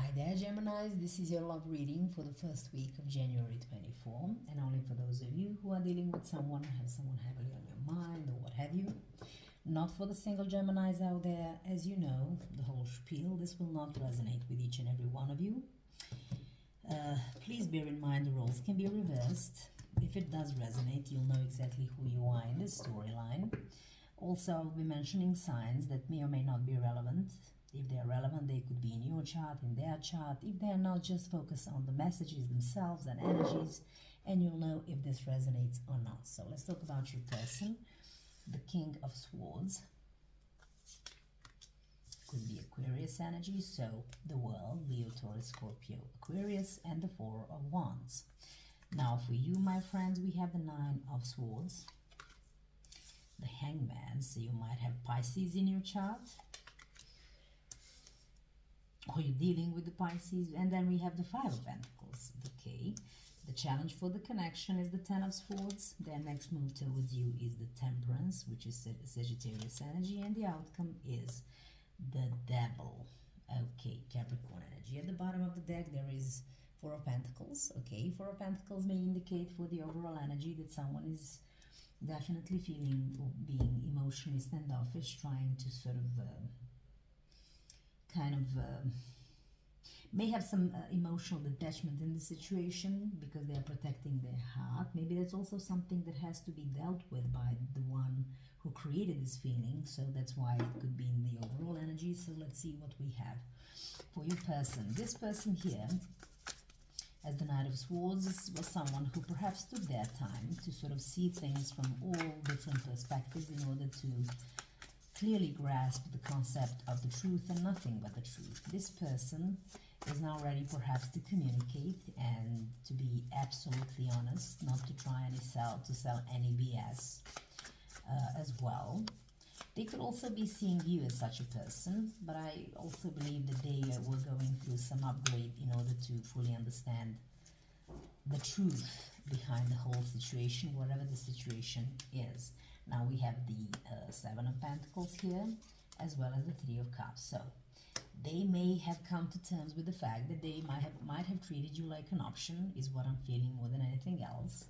Hi there, Geminis. This is your love reading for the first week of January 24, and only for those of you who are dealing with someone, have someone heavily on your mind, or what have you. Not for the single Geminis out there. As you know, the whole spiel, this will not resonate with each and every one of you. Please bear in mind the roles can be reversed. If it does resonate, you'll know exactly who you are in this storyline. Also, I'll be mentioning signs that may or may not be relevant. If they're relevant, they could be in your chart, in their chart. If they're not, just focus on the messages themselves and energies, and you'll know if this resonates or not. So let's talk about your person. The King of Swords could be Aquarius energy, so the World, Leo, Taurus, Scorpio, Aquarius, and the Four of Wands. Now for you, my friends, we have the Nine of Swords, the Hangman, so you might have Pisces in your chart, or you're dealing with the Pisces, and then we have the Five of Pentacles, okay. The challenge for the connection is the Ten of Swords. Their next move towards you is the Temperance, which is Sagittarius energy, and the outcome is the Devil. Okay, Capricorn energy. At the bottom of the deck there is Four of Pentacles. Okay, Four of Pentacles may indicate for the overall energy that someone is definitely feeling or being emotionally standoffish, trying to sort of may have some emotional detachment in the situation because they are protecting their heart. Maybe that's also something that has to be dealt with by the one who created this feeling, so that's why it could be in the overall energy. So let's see what we have for your person. This person here, as the Knight of Swords, was someone who perhaps took their time to sort of see things from all different perspectives in order to clearly grasp the concept of the truth and nothing but the truth. This person is now ready perhaps to communicate and to be absolutely honest, not to try and sell any BS as well. They could also be seeing you as such a person, but I also believe that they were going through some upgrade in order to fully understand the truth behind the whole situation, whatever the situation is. Now we have the Seven of Pentacles here, as well as the Three of Cups. So they may have come to terms with the fact that they might have treated you like an option, is what I'm feeling more than anything else.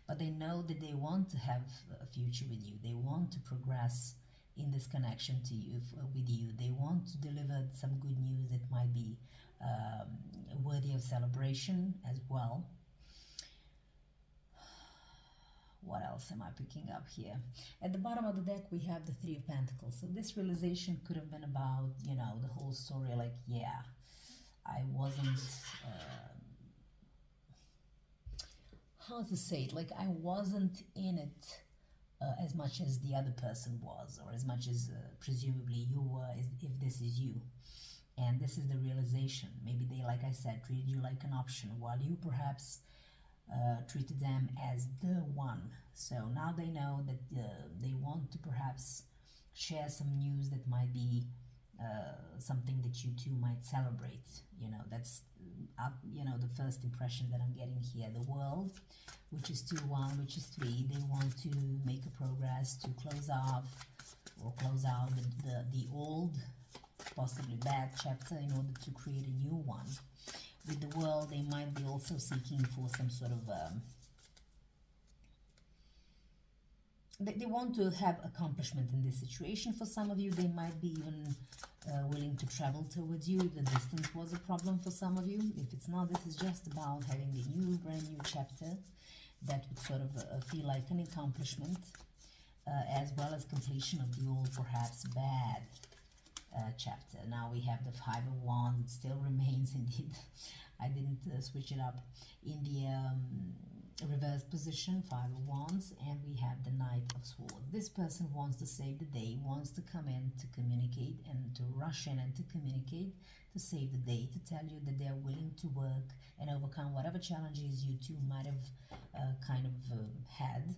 But they know that they want to have a future with you. They want to progress in this connection to you, with you. They want to deliver some good news that might be worthy of celebration as well. What else am I picking up here? At the bottom of the deck, we have the Three of Pentacles. So this realization could have been about, you know, the whole story, like, yeah, I wasn't, how to say it, like, I wasn't in it as much as the other person was, or as much as presumably you were, if this is you. And this is the realization. Maybe they, like I said, treated you like an option, while you perhaps treated them as the one. So now they know that they want to perhaps share some news that might be something that you two might celebrate. You know, that's you know, the first impression that I'm getting here. The World, which is 2-1, which is 3, they want to make a progress to close off or close out the old, possibly bad chapter in order to create a new one. With the World, they might be also seeking for some sort of they want to have accomplishment in this situation. For some of you, they might be even willing to travel towards you. The distance was a problem for some of you. If it's not, this is just about having a new, brand new chapter that would sort of feel like an accomplishment, as well as completion of the old, perhaps bad chapter. Now we have the Five of Wands. It still remains, indeed. I didn't switch it up in the reversed position, Five of Wands, and we have the Knight of Swords. This person wants to save the day, wants to come in to communicate and to rush in and to communicate, to save the day, to tell you that they're willing to work and overcome whatever challenges you two might have had,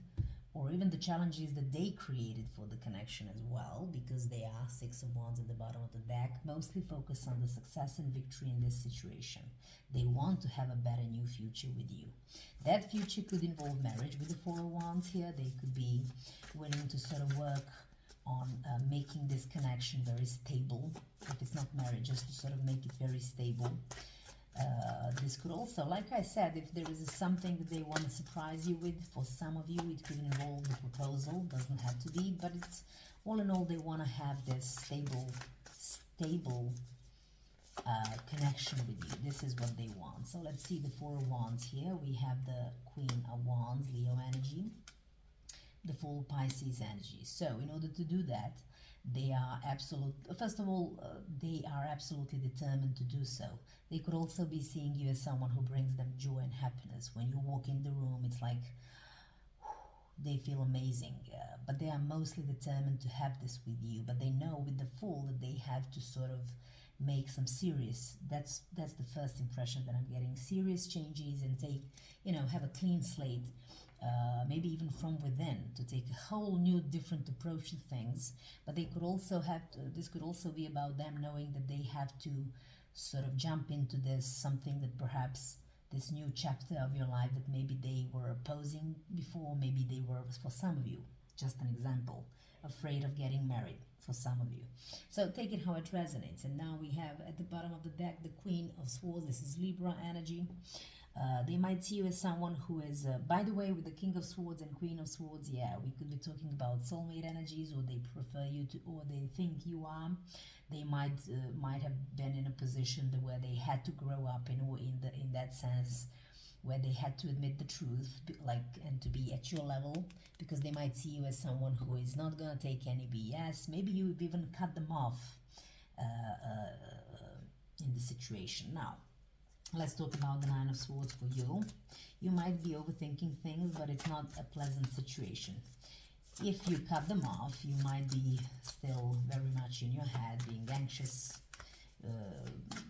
or even the challenges that they created for the connection as well, because they are Six of Wands at the bottom of the deck, mostly focused on the success and victory in this situation. They want to have a better new future with you. That future could involve marriage with the Four of Wands here. They could be willing to sort of work on making this connection very stable. If it's not marriage, just to sort of make it very stable. This could also, like I said, if there is something that they want to surprise you with, for some of you it could involve the proposal, doesn't have to be, but it's all in all they want to have this stable connection with you. This is what they want. So let's see the Four of Wands here. We have the Queen of Wands, Leo energy, the full Pisces energy. So in order to do that, they are first of all, they are absolutely determined to do so. They could also be seeing you as someone who brings them joy and happiness. When you walk in the room, it's like they feel amazing, but they are mostly determined to have this with you. But they know with the Fool that they have to sort of make some serious, that's the first impression that I'm getting, serious changes, and take, have a clean slate, maybe even from within, to take a whole new different approach to things. But they could also this could also be about them knowing that they have to sort of jump into this, something that perhaps this new chapter of your life that maybe they were opposing before, maybe they were, for some of you, just an example, afraid of getting married for some of you. So take it how it resonates. And now we have at the bottom of the deck the Queen of Swords. This is Libra energy. They might see you as someone who is, by the way, with the King of Swords and Queen of Swords, yeah, we could be talking about soulmate energies, or they prefer you to, or they think you are. They might have been in a position where they had to grow up in that sense, where they had to admit the truth, and to be at your level, because they might see you as someone who is not gonna take any BS. Maybe you've even cut them off in the situation. Now, let's talk about the Nine of Swords for you. You might be overthinking things, but it's not a pleasant situation. If you cut them off, you might be still very much in your head, being anxious,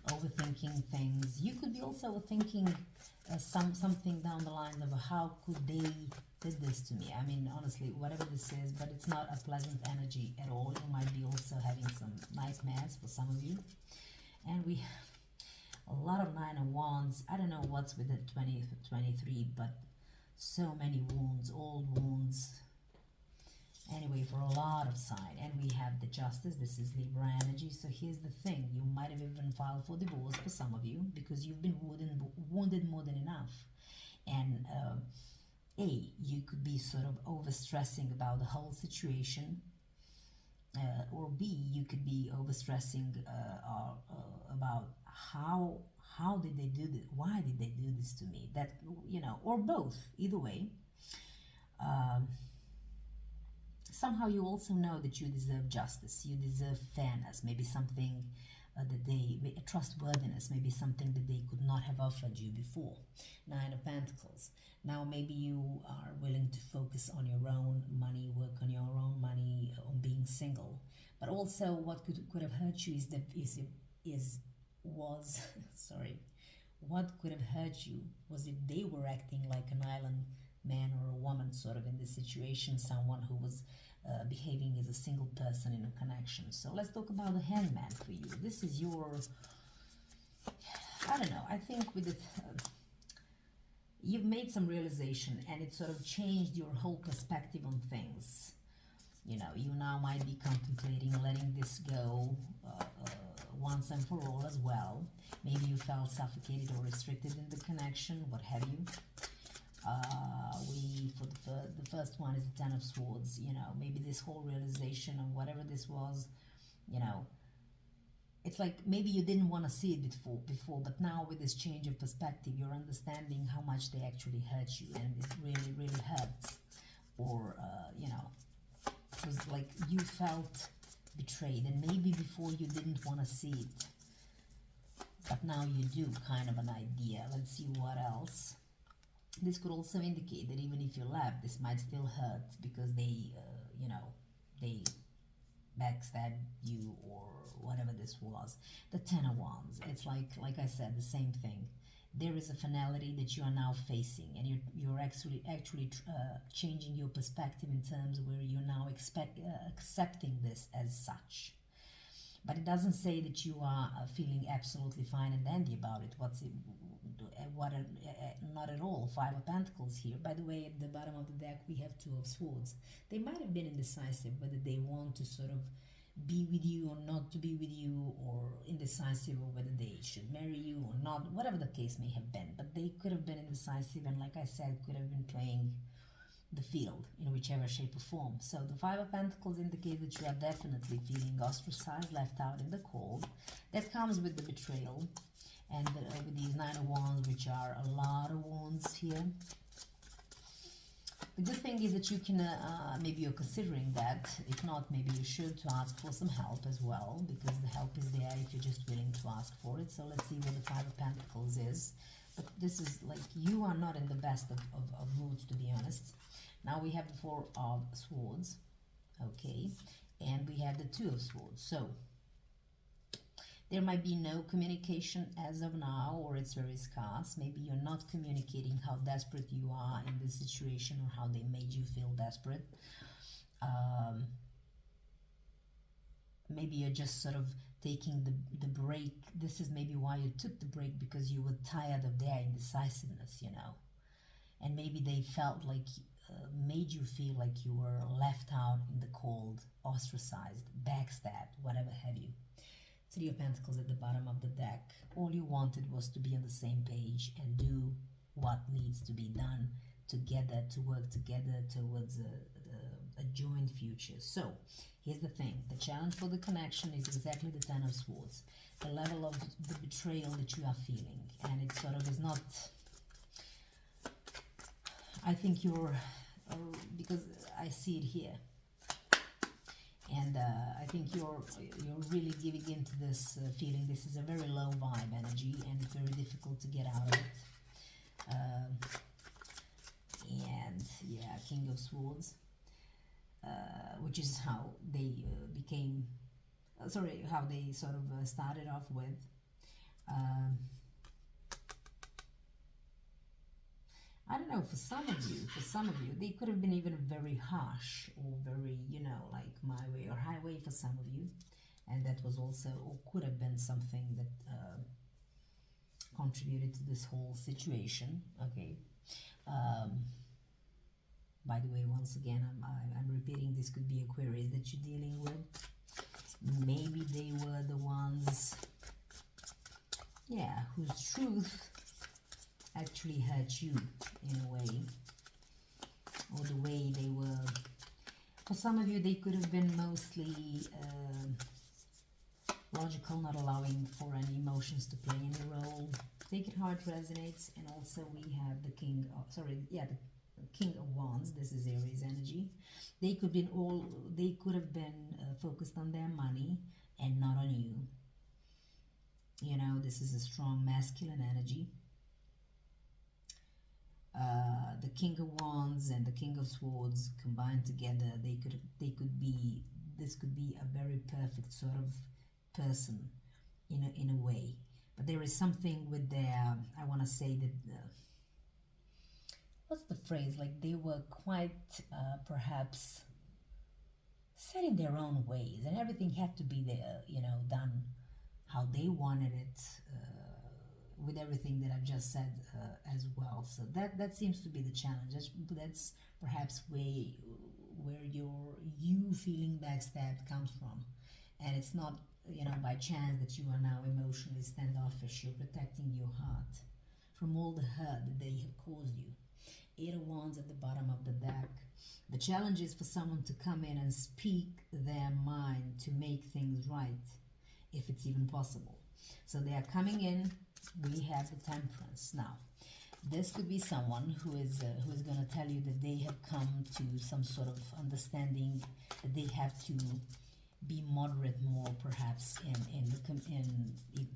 overthinking things. You could be also thinking something down the lines of how could they did this to me. I mean, honestly, whatever this is, but it's not a pleasant energy at all. You might be also having some nightmares for some of you. And we have a lot of Nine of Wands. I don't know what's with the 2023, but so many wounds, old wounds. Anyway, for a lot of sign. And we have the Justice. This is Libra energy. So here's the thing. You might have even filed for divorce for some of you, because you've been wounded more than enough. And you could be sort of overstressing about the whole situation. Or B, you could be overstressing about how did they do this? Why did they do this to me? That, or both. Either way. Somehow you also know that you deserve justice, you deserve fairness, maybe something trustworthiness, maybe something that they could not have offered you before. Nine of Pentacles. Now maybe you are willing to focus on your own money, work on your own money, on being single. But also what could have hurt you what could have hurt you was if they were acting like an island man or a woman sort of in this situation, someone who was behaving as a single person in a connection. So let's talk about the Hangman for you. This is your, I don't know, I think with it, you've made some realization, and it sort of changed your whole perspective on things. You now might be contemplating letting this go once and for all as well. Maybe you felt suffocated or restricted in the connection, what have you. For the first one is the Ten of Swords. Maybe this whole realization of whatever this was, it's like maybe you didn't want to see it before, but now with this change of perspective, you're understanding how much they actually hurt you, and it really, really hurts. Or, it was like you felt betrayed, and maybe before you didn't want to see it, but now you do, kind of an idea. Let's see what else. This could also indicate that even if you left, this might still hurt because they backstabbed you or whatever this was. The Ten of Wands. It's like I said, the same thing. There is a finality that you are now facing, and you're actually changing your perspective in terms where you're now accepting this as such. But it doesn't say that you are feeling absolutely fine and dandy about it. not at all. Five of Pentacles here. By the way, at the bottom of the deck we have Two of Swords. They might have been indecisive whether they want to sort of be with you or not to be with you, or indecisive or whether they should marry you or not, whatever the case may have been. But they could have been indecisive, and like I said, could have been playing the field in whichever shape or form. So the Five of Pentacles indicates that you are definitely feeling ostracized, left out in the cold. That comes with the betrayal, and with these Nine of Wands, which are a lot of wands here. The good thing is that you can, maybe you're considering that. If not, maybe you should, to ask for some help as well, because the help is there if you're just willing to ask for it. So let's see what the Five of Pentacles is. But this is like, you are not in the best of moods, to be honest. Now we have the Four of Swords, okay, and we have the Two of Swords. So there might be no communication as of now, or it's very scarce. Maybe you're not communicating how desperate you are in this situation, or how they made you feel desperate. Maybe you're just sort of taking the break. This is maybe why you took the break, because you were tired of their indecisiveness, you know. And maybe they felt like, made you feel like you were left out in the cold, ostracized, backstabbed, whatever have you. Three of Pentacles at the bottom of the deck. All you wanted was to be on the same page and do what needs to be done together, to work together towards a joint future. So here's the thing. The challenge for the connection is exactly the Ten of Swords. The level of the betrayal that you are feeling. And it sort of is not... I think you're... because I see it here. And I think you're really giving into this feeling. This is a very low vibe energy, and it's very difficult to get out of it. And yeah, King of Swords, which is how they became, how they sort of started off with. I don't know, for some of you, they could have been even very harsh, or very, you know, like my way or highway for some of you. And that was also, or could have been something that contributed to this whole situation, okay? By the way, once again, I'm repeating, this could be Aquarius that you're dealing with. Maybe they were the ones, yeah, whose truth actually hurt you in a way, or the way they were. For some of you, they could have been mostly logical, not allowing for any emotions to play any role. Take it how it resonates. And also we have the King of, the King of Wands. This is Aries energy. They could have been focused on their money and not on you. You know, this is a strong masculine energy. The King of Wands and the King of Swords combined together, this could be a very perfect sort of person in a way. But there is something with their, I want to say that, what's the phrase, like they were quite perhaps set in their own ways, and everything had to be there, you know, done how they wanted it, with everything that I've just said as well. So that seems to be the challenge. That's perhaps where you feeling backstabbed comes from. And it's not, you know, by chance that you are now emotionally standoffish. You're protecting your heart from all the hurt that they have caused you. Eight of Wands at the bottom of the deck. The challenge is for someone to come in and speak their mind to make things right, if it's even possible. So they are coming in. We have the Temperance. Now, this could be someone who is going to tell you that they have come to some sort of understanding, that they have to be moderate more, perhaps in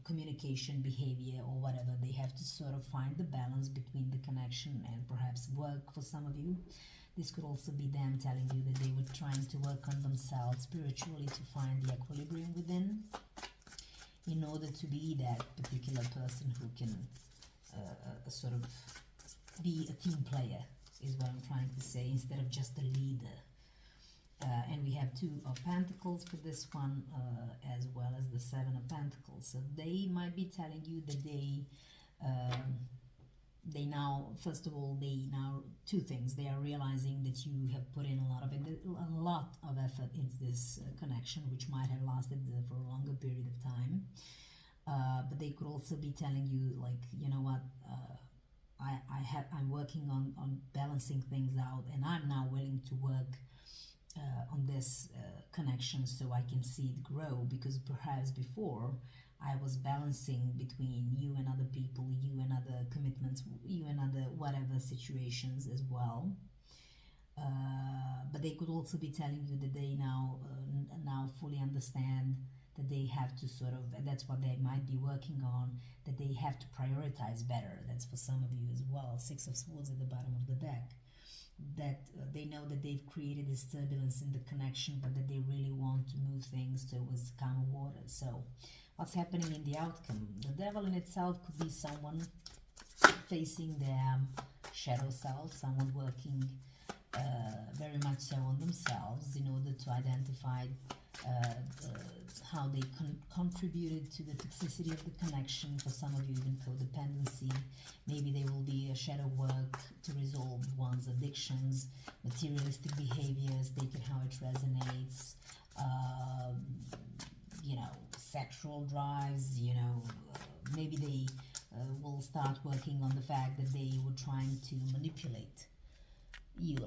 communication, behavior, or whatever. They have to sort of find the balance between the connection and perhaps work. For some of you, this could also be them telling you that they were trying to work on themselves spiritually to find the equilibrium within, in order to be that particular person who can sort of be a team player, is what I'm trying to say, instead of just a leader. And we have Two of Pentacles for this one, as well as the Seven of Pentacles. So they might be telling you that they They now, first of all, two things. They are realizing that you have put in a lot of effort into this connection, which might have lasted for a longer period of time. But they could also be telling you, like, you know what, I'm working on balancing things out, and I'm now willing to work on this connection so I can see it grow, because perhaps before I was balancing between you and other people, you and other commitments, you and other whatever situations as well. But they could also be telling you that they now fully understand that they have to sort of, and that's what they might be working on, that they have to prioritize better. That's for some of you as well. Six of Swords at the bottom of the deck. That they know that they've created this turbulence in the connection, but that they really want to move things towards calmer waters. So what's happening in the outcome? The devil in itself could be someone facing their shadow self, someone working very much so on themselves in order to identify how they contributed to the toxicity of the connection. For some of you, even codependency. Maybe there will be a shadow work to resolve one's addictions, materialistic behaviors, take it how it resonates, sexual drives, maybe they will start working on the fact that they were trying to manipulate you,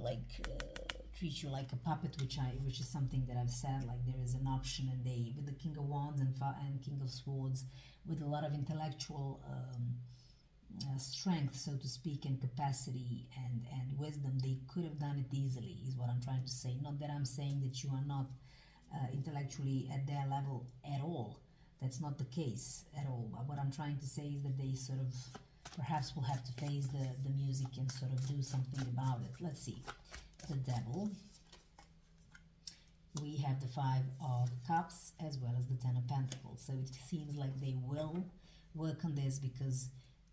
treat you like a puppet, which is something that I've said. Like, there is an option, and they, with the King of Wands and King of Swords, with a lot of intellectual strength, so to speak, and capacity and wisdom, they could have done it easily, is what I'm trying to say. Not that I'm saying that you are not intellectually at their level at all. That's not the case at all. But what I'm trying to say is that they sort of perhaps will have to face the music and sort of do something about it. Let's see. The Devil. We have the Five of Cups as well as the Ten of Pentacles. So it seems like they will work on this, because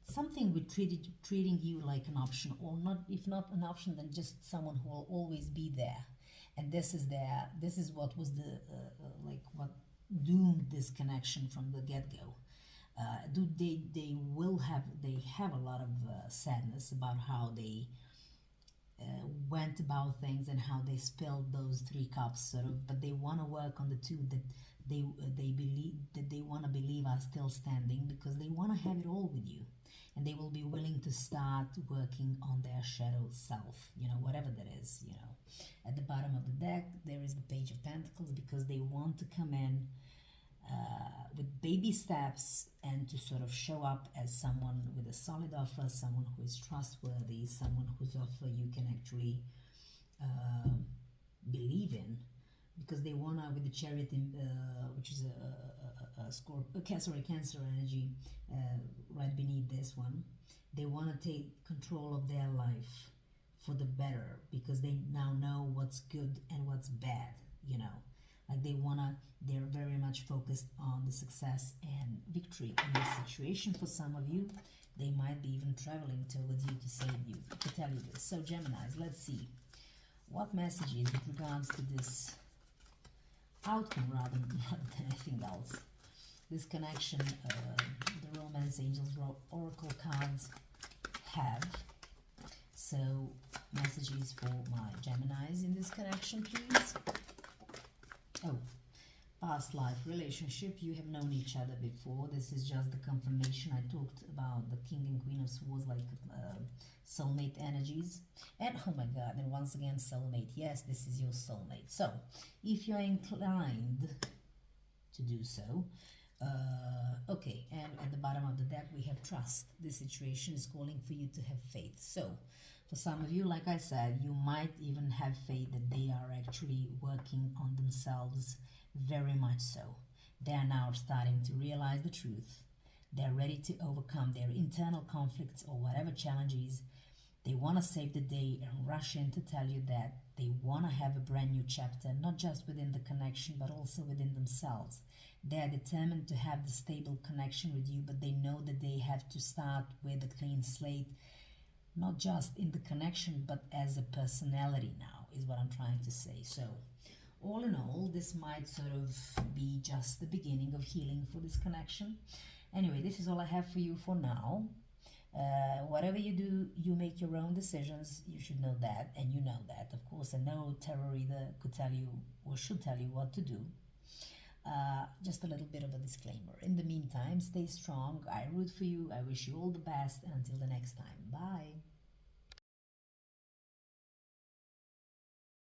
something with treating you like an option, or not, if not an option, then just someone who will always be there. And this is what was the what doomed this connection from the get-go. They have a lot of sadness about how they went about things and how they spilled those three cups, sort of. But they want to work on the two that they believe, that they want to believe are still standing, because they want to have it all with you, and they will be willing to start working on their shadow self, whatever that is. At the bottom of the deck there is the Page of Pentacles, because they want to come in with baby steps and to sort of show up as someone with a solid offer, someone who is trustworthy, someone whose offer you can actually believe in, because they want to, with the Chariot, which is a Cancer energy right beneath this one, they want to take control of their life for the better, because they now know what's good and what's bad, like they're very much focused on the success and victory in this situation. For some of you, they might be even traveling towards you to save you, to tell you this. So Geminis, let's see what messages with regards to this outcome, rather than anything else. This connection, the Romance Angels Oracle cards have. So messages for my Geminis in this connection, please. Oh, past life relationship. You have known each other before. This is just the confirmation. I talked about the King and Queen of Swords, like soulmate energies. And oh my God, and once again, soulmate. Yes, this is your soulmate. So if you're inclined to do so, okay, and at the bottom of the deck we have trust. This situation is calling for you to have faith. So for some of you, like I said, you might even have faith that they are actually working on themselves, very much so. They are now starting to realize the truth. They're ready to overcome their internal conflicts or whatever challenges. They want to save the day and rush in to tell you that they want to have a brand new chapter, not just within the connection, but also within themselves. They are determined to have the stable connection with you, but they know that they have to start with a clean slate, not just in the connection, but as a personality now, is what I'm trying to say. So all in all, this might sort of be just the beginning of healing for this connection. Anyway, this is all I have for you for now. Whatever you do, you make your own decisions. You should know that, and you know that, of course. And no tarot reader could tell you or should tell you what to do. Just a little bit of a disclaimer. In the meantime, stay strong. I root for you. I wish you all the best. And until the next time, bye.